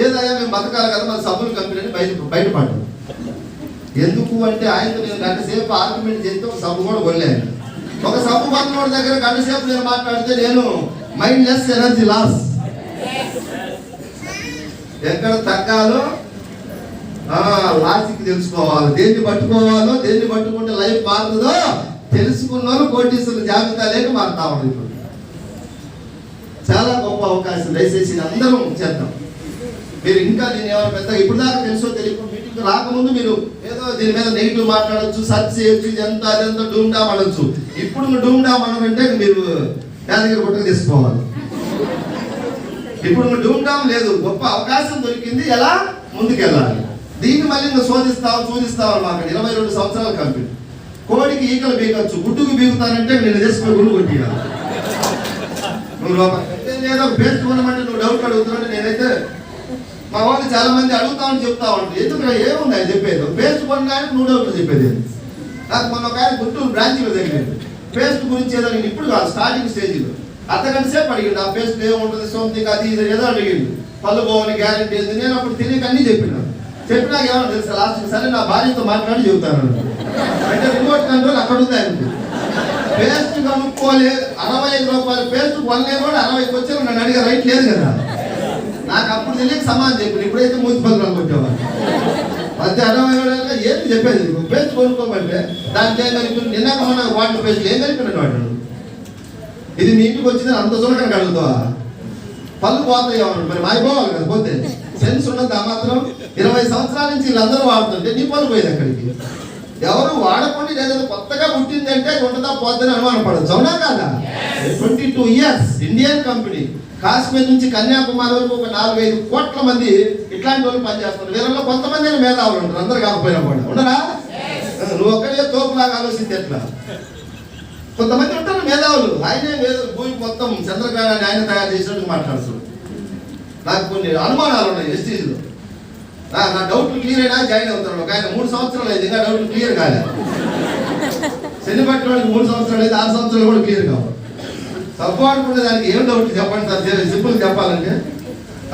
ఏదైనా మేము బతకాలి కదా, మన సబ్బుల కంపెనీ బయటపడ్డాం. ఎందుకు అంటే ఆయనతో నేను గంట సేపు ఆర్గ్యుమెంట్ చేస్తే ఒక సబ్బు కూడా కొనలేను. ఒక సబ్బు కొన్నోడి దగ్గర గంట సేపు నేను మాట్లాడితే నేను మైండ్ లెస్, ఎనర్జీ లాస్. ఎక్కడ తగ్గాలో లాజిక్ తెలుసుకోవాలి. దేన్ని పట్టుకోవాలో, దేన్ని పట్టుకుంటే లైఫ్ మారుతుందో తెలుసుకున్న వాళ్ళు కోటీశ్వరుల జాబితా లేక మారుతా ఉన్నారు. ఇప్పుడు చాలా గొప్ప అవకాశం, దయచేసి అందరం చేద్దాం. మీరు ఇంకా దీన్ని ఎవరు పెద్ద ఇప్పుడు దాకా తెలుసో తెలియదు, మీటింగ్ రాకముందు మీరు ఏదో దీని మీద నెగిటివ్ మాట్లాడచ్చు, సర్చ్ చేయొచ్చు, ఇదంతా అదంతా డూమ్ డామ్ అనొచ్చు. ఇప్పుడు డూమ్ డామ్ అనంటే మీరు యాదగిరి గుట్టకు తీసుకోవాలి. ఇప్పుడు డూమ్ డామ్ లేదు, గొప్ప అవకాశం దొరికింది, ఎలా ముందుకెళ్ళాలి. దీన్ని మళ్ళీ ఇంకా చూదిస్తావు మాకు 22 సంవత్సరాల కంపెనీ. కోడికి ఈకలు బీగచ్చు, గుడ్డుకు బీగుతానంటే నేను చేసుకుని గుండు కొట్టియాలి. నువ్వు ఏదో పేస్ట్ కొనమంటే నువ్వు డౌట్ అడుగుతున్నావు. నేనైతే మా వాళ్ళు చాలా మంది అడుగుతామని చెప్తా ఉంటాను. ఎందుకు ఏముంది ఆయన చెప్పేది? పేస్ట్ కొనడానికి నువ్వు డౌట్లు చెప్పేది. నాకు మొన్న ఒక ఆయన గుంటూరు బ్రాంచ్లో తగిలేదు. పేస్ట్ గురించి ఏదో నేను ఇప్పుడు కాదు, స్టార్టింగ్ స్టేజ్లో అర్ధగంట సేపు అడిగిండు. ఆ పేస్ట్ ఏముంటుంది, సోంతికి అది ఇది ఏదో అడిగిండు. పళ్ళు పోవని గ్యారెంటీ ఏంది. నేను అప్పుడు తెలియక అన్నీ చెప్పినాక ఏమన్నా తెలుసా లాస్ట్ సరే నా భార్యతో మాట్లాడి చెబుతాను అంటే రిమోట్ కంట్రోల్ అక్కడ ఉంది ఆయనకు. పేస్ట్ కనుక్కోలే 65 రూపాయలు పేస్ట్ కొనలే కూడా 60కి వచ్చి నన్ను అడిగే రైట్ లేదు కదా. నాకు అప్పుడు తెలియక సమాధానం చెప్పింది. ఇప్పుడైతే మూతి పనులు కొట్టేవాళ్ళు. 60 ఏంటి చెప్పేది? పేస్ట్ కొనుక్కోమంటే దాంట్లో ఏం కలిపి నిన్నాక మన వాటర్ పేస్ట్ ఏం కలిపినాడు వాడు. ఇది మీ ఇంటికి వచ్చిందని అంత సులకన అడుగుతావా? పళ్ళు పోతాయి మరి మాయిపోవాలి కదా. పోతే సెన్స్ ఉన్నది ఆ మాత్రం. 20 సంవత్సరాల నుంచి వీళ్ళందరూ వాడుతుంటే నీ పళ్ళు పోయేది అక్కడికి. ఎవరు వాడకుండా ఏదైనా కొత్తగా పుట్టిందంటే అది ఉంటుందా పోద్దని అనుమానం పడచ్చు, అవునా కాదా? 22 ఇయర్స్ ఇండియన్ కంపెనీ. కాశ్మీర్ నుంచి కన్యాకుమారి వరకు ఒక 4-5 కోట్ల మంది ఇట్లాంటి వాళ్ళు పనిచేస్తున్నారు. వీళ్ళలో కొంతమంది మేధావులు ఉంటారు, అందరు కాకపోయినా కూడా ఉండరా? నువ్వు ఒక్కడే తోపులాగా ఆలోచించి ఎట్లా? కొంతమంది ఉంటారు మేధావులు. ఆయనే భూమి మొత్తం చంద్రగ్రహణాన్ని ఆయన తయారు చేసినట్టు మాట్లాడుతున్నాడు. నాకు కొన్ని అనుమానాలు ఉన్నాయి వెస్టీజ్లో. నా డౌట్లు క్లియర్ అయినా జాయిన్ అవుతాడు. ఒక ఆయన 3 సంవత్సరాలు అయింది, ఇంకా డౌట్లు క్లియర్ కాలేదు. శని పట్టిన వాడికి 3 సంవత్సరాలు అయితే 6 సంవత్సరాలు కూడా క్లియర్ కావాలి. తప్పు ఆడుకుంటే దానికి ఏం డౌట్ చెప్పండి సార్, సింపుల్ చెప్పాలంటే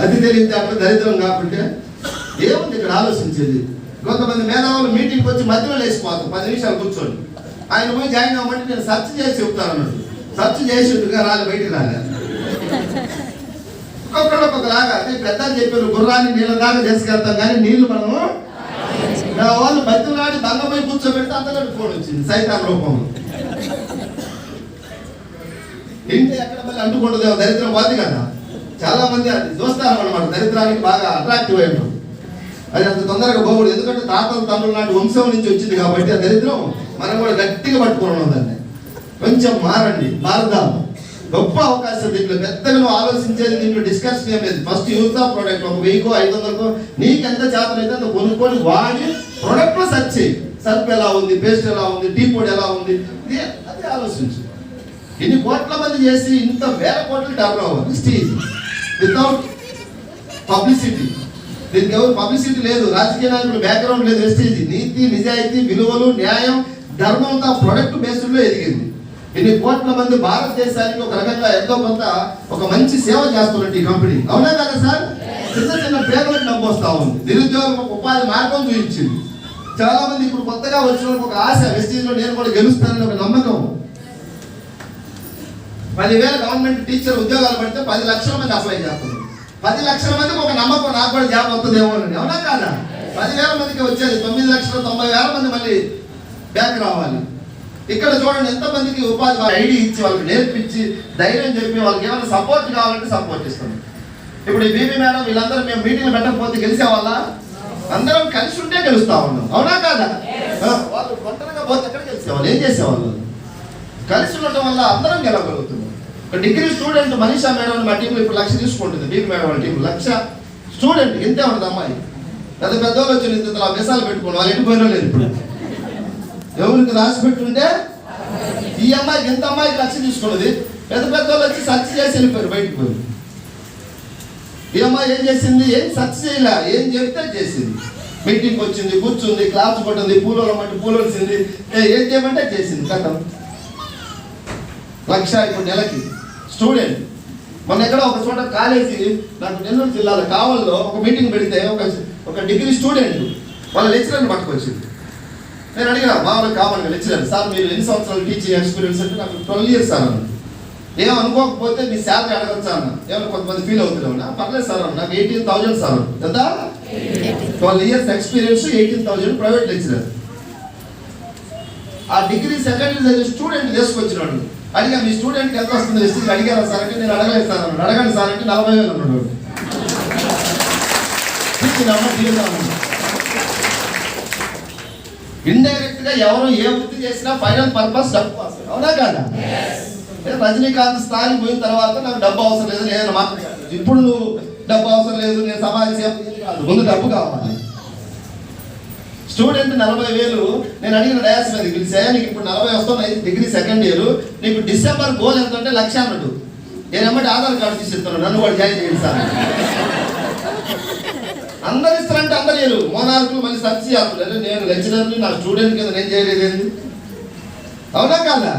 అతి తెలియదు అట్లా దరిద్రం కాకుంటే ఏముంది ఇక్కడ ఆలోచించేది. కొంతమంది మేధావులు మీటింగ్కి వచ్చి మధ్యలో లేచిపోతారు, 10 నిమిషాలు కూర్చోండి. ఆయన పోయి జాయిన్ అవ్వమంటే నేను సెర్చ్ చేసి చెప్తాను అన్నాడు. సెర్చ్ చేసి బయటికి రాలే. ఒక్కొక్కడు ఒక్కొక్కలాగా అంటే పెద్దలు చెప్పారు, గుర్రాన్ని నీళ్ళ దాకా తీసుకెళ్తాం కానీ నీళ్లు మనము వాళ్ళు బతిలాడి దంగపోయి కూర్చోబెడితే అంతలో ఫోన్ వచ్చింది సైతాన్ రూపంలో. ఇంటి ఎక్కడ మళ్ళీ అంటుకుంటుంది దరిద్రం పోదు కదా. చాలా మంది అది చూస్తారు అన్నమాట, దరిద్రానికి బాగా అట్రాక్టివ్ అయినారు. అది అంత తొందరగా పోకూడదు, ఎందుకంటే తాతలు తండ్రులు నాటి వంశం నుంచి వచ్చింది కాబట్టి ఆ దరిద్రం మనం కూడా గట్టిగా పట్టుకున్నాం. దాన్ని కొంచెం మారండి, మారుదాం. గొప్ప అవకాశం దీంట్లో. పెద్దగా నువ్వు ఆలోచించేది దీంట్లో డిస్కషన్ ఏం లేదు. ఫస్ట్ యూజ్ ఆఫ్ ప్రోడక్ట్, ఒక 1000కో 500కో నీకు ఎంత చేతన అయితే అంత కొనుక్కొని వాడి ప్రోడక్ట్లో సెర్చ్ చేయి. సర్ఫ్ ఎలా ఉంది, పేస్ట్ ఎలా ఉంది, టీ పొడి ఎలా ఉంది, అది ఆలోచించు. ఇన్ని కోట్ల మంది చేసి ఇంత వేల కోట్లు turn over stage without publicity. దీనికి ఎవరు పబ్లిసిటీ లేదు, రాజకీయ నాయకులు బ్యాక్గ్రౌండ్ లేదు. వెస్టేజ్ నీతి, నిజాయితీ, విలువలు, న్యాయం, ధర్మంతో ప్రొడక్ట్ బేస్డ్లో ఎదిగింది. ఇన్ని కోట్ల మంది భారతదేశానికి ఒక రకంగా ఎంతో కొంత ఒక మంచి సేవ చేస్తున్నట్టు ఈ కంపెనీ. అవునా కదా సార్? చిన్న చిన్న పేదలకు డబ్బు వస్తూ ఉంది, నిరుద్యోగం ఉపాధి మార్గం చూపించింది. చాలా మంది ఇప్పుడు కొత్తగా వచ్చిన ఒక ఆశ, వెస్టేజ్లో నేను కూడా గెలుస్తానని ఒక నమ్మకం. 10,000 గవర్నమెంట్ టీచర్ ఉద్యోగాలు పడితే 10 లక్షల మంది అప్లై చేస్తున్నారు. 10 లక్షల మందికి ఒక నమ్మకం, నాకు కూడా జాబ్ వస్తుందేమో అని. అవునా కాదా? 10,000 మందికి వచ్చేది 9,90,000 మంది మళ్ళీ బ్యాక్ రావాలి. ఇక్కడ చూడండి ఎంతమందికి ఉపాధి ఐడి ఇచ్చి వాళ్ళకి నేర్పించి ధైర్యం చెప్పి వాళ్ళకి ఏమైనా సపోర్ట్ కావాలంటే సపోర్ట్ ఇస్తాం. ఇప్పుడు ఈ బీబీ మేడం వీళ్ళందరూ మేము మీటింగ్లు పెట్టకపోతే గెలిచే వాళ్ళ, అందరం కలిసి ఉంటే గెలుస్తా ఉన్నాం. అవునా కాదా? వాళ్ళు ఒంటరిగా పోతే ఎక్కడ గెలిచేవాళ్ళు, ఏం చేసేవాళ్ళు? కలిసి ఉండటం వల్ల అందరం గెలవగలుగుతున్నాం. ఒక డిగ్రీ స్టూడెంట్ మనీషా మేడం మా టీంలో ఇప్పుడు 1,00,000 తీసుకుంటుంది. బీబీ మేడం వాళ్ళ టీంలో 1,00,000 స్టూడెంట్. ఇంతే ఉంటుంది అమ్మాయి. పెద్ద పెద్దవాళ్ళు వచ్చి ఇంత విషయాలు పెట్టుకోండి, వాళ్ళు ఎటుపోయినా లేదు. ఇప్పుడు ఎవరికి రాసి పెట్టుంటే ఈ అమ్మాయికి ఎంత అమ్మాయికి 1,00,000 తీసుకున్నది. పెద్ద పెద్దవాళ్ళు వచ్చి సర్చ్ చేసి వెళ్ళిపోయారు బయటకు పోయి. ఈ అమ్మాయి ఏం చేసింది? ఏం సర్చ్ చేయలే, ఏం చెప్తే చేసింది. మీటింగ్కి వచ్చింది, కూర్చుంది, క్లాస్ కొట్టింది, పూలలో మట్టి పూలు వచ్చింది, ఏం చేయమంటే చేసింది. కథం 1,00,000 ఇప్పుడు నెలకి స్టూడెంట్. మొన్న ఎక్కడ ఒక చోట కాలేజీ, నాకు నెల్లూరు జిల్లాలో కావల్లో ఒక మీటింగ్ పెడితే ఒక డిగ్రీ స్టూడెంట్ వాళ్ళ లెక్చరర్ని పట్టుకొచ్చింది. నేను అడిగిన మామూలు కామన్గా లెక్చరర్, సార్ మీరు ఎన్ని సంవత్సరాలు టీచింగ్ ఎక్స్పీరియన్స్ అంటే నాకు 12 years సార్ అన్న. ఏం అనుకోకపోతే మీ శాలరీ అడగచ్చా అన్న. ఏమన్నా కొంతమంది ఫీల్ అవుతున్నావు. పర్లేదు సార్ అన్న, నాకు 18,000 సార్. ఎంత? 12 years ఎక్స్పీరియన్స్, 18,000 ప్రైవేట్ లెక్చరర్. ఆ డిగ్రీ సెకండ్ ఇయర్ స్టూడెంట్ తీసుకొచ్చినాడు. అడిగా మీ స్టూడెంట్కి ఎంత వస్తుంది వెస్టేజ్ అడిగారా సార్ అంటే నేను అడగలేదు సార్ అన్నాడు. అడగండి సార్ అంటే 40,000 అన్నాడు. ఇండైరెక్ట్ గా ఎవరు ఏ వృత్తి చేసినా ఫైనల్ పర్పస్ డబ్బు కోసం. అవునా కాదా? రజనీకాంత్ స్థాయి పోయిన తర్వాత నాకు డబ్బు అవసరం లేదు, నేను మాట్లాడాను. ఇప్పుడు నువ్వు డబ్బు అవసరం లేదు, నేను సమాజ సేవ కాదు, ముందు డబ్బు కావాలి. స్టూడెంట్ 40,000 నేను అడిగిన డయాస్ మీద పిలిచా, నీకు ఇప్పుడు 40 వస్తున్నాయి, డిగ్రీ సెకండ్ ఇయర్, నీకు డిసెంబర్ గోల్ ఎంత అంటే 1,00,000 అన్నట్టు. నేను ఏమంటే ఆధార్ కార్డు తీసిస్తున్నాను, నన్ను కూడా జాయిన్ చేయండి సార్. అందరు ఇస్తారంటే అందరు లేరు. మోనార్కులు మళ్ళీ సర్చ్ చేయాలి. నేను లెక్చరర్ని, నా స్టూడెంట్ కింద నేను చేయలేదు. అవునా కాదా?